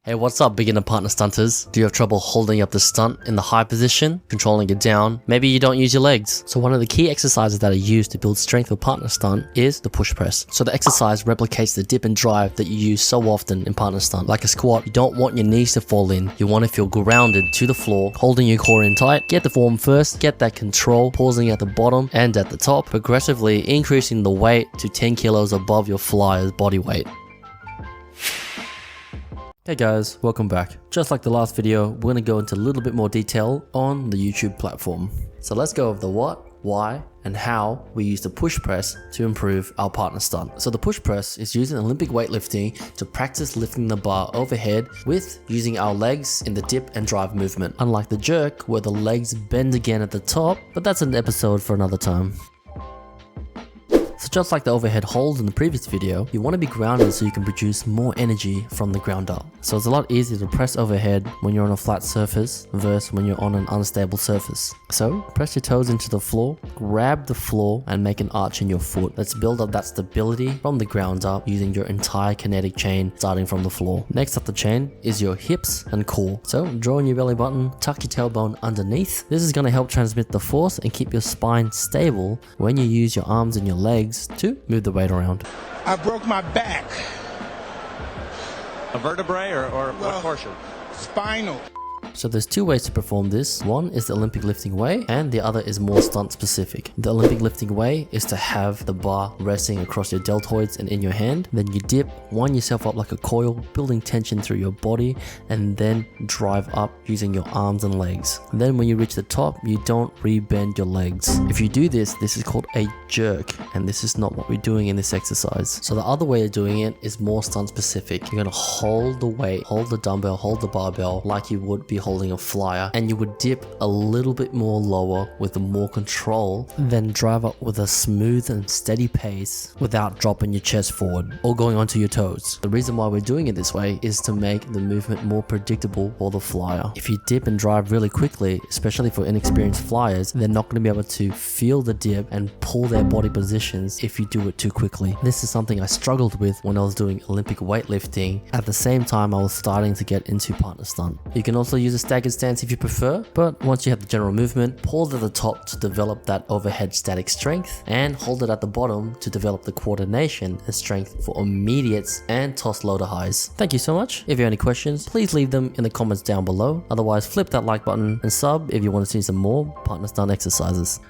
Hey, what's up, beginner partner stunters? Do you have trouble holding up the stunt in the high position, controlling it down? Maybe you don't use your legs. So one of the key exercises that are used to build strength for partner stunt is the push press. So the exercise replicates the dip and drive that you use so often in partner stunt. Like a squat, you don't want your knees to fall in. You want to feel grounded to the floor, holding your core in tight. Get the form first, get that control, pausing at the bottom and at the top, progressively increasing the weight to 10 kilos above your flyer's body weight. Hey guys, welcome back. Just like the last video, we're going to go into a little bit more detail on the YouTube platform. So let's go over the what, why, and how we use the push press to improve our partner stunt. So the push press is used in Olympic weightlifting to practice lifting the bar overhead with using our legs in the dip and drive movement. Unlike the jerk, where the legs bend again at the top, but that's an episode for another time. So just like the overhead hold in the previous video, you want to be grounded so you can produce more energy from the ground up. So it's a lot easier to press overhead when you're on a flat surface versus when you're on an unstable surface. So press your toes into the floor, grab the floor and make an arch in your foot. Let's build up that stability from the ground up using your entire kinetic chain starting from the floor. Next up the chain is your hips and core. So draw in your belly button, tuck your tailbone underneath. This is going to help transmit the force and keep your spine stable when you use your arms and your legs to move the weight around. I broke my back. A vertebrae or what portion? Spinal. So there's two ways to perform this. One is the Olympic lifting way and the other is more stunt specific. The Olympic lifting way is to have the bar resting across your deltoids and in your hand. Then you dip, wind yourself up like a coil, building tension through your body and then drive up using your arms and legs. And then when you reach the top, you don't rebend your legs. If you do this, this is called a jerk and this is not what we're doing in this exercise. So the other way of doing it is more stunt specific. You're going to hold the weight, hold the dumbbell, hold the barbell like you would be holding a flyer, and you would dip a little bit more lower with more control, then drive up with a smooth and steady pace without dropping your chest forward or going onto your toes. The reason why we're doing it this way is to make the movement more predictable for the flyer. If you dip and drive really quickly, especially for inexperienced flyers, they're not going to be able to feel the dip and pull their body positions if you do it too quickly. This is something I struggled with when I was doing Olympic weightlifting. At the same time, I was starting to get into partner stunt. You can also use a staggered stance if you prefer, but once you have the general movement, pause at the top to develop that overhead static strength and hold it at the bottom to develop the coordination and strength for immediates and toss loader highs. Thank you so much. If you have any questions, please leave them in the comments down below. Otherwise, flip that like button and sub if you want to see some more partner stunt exercises.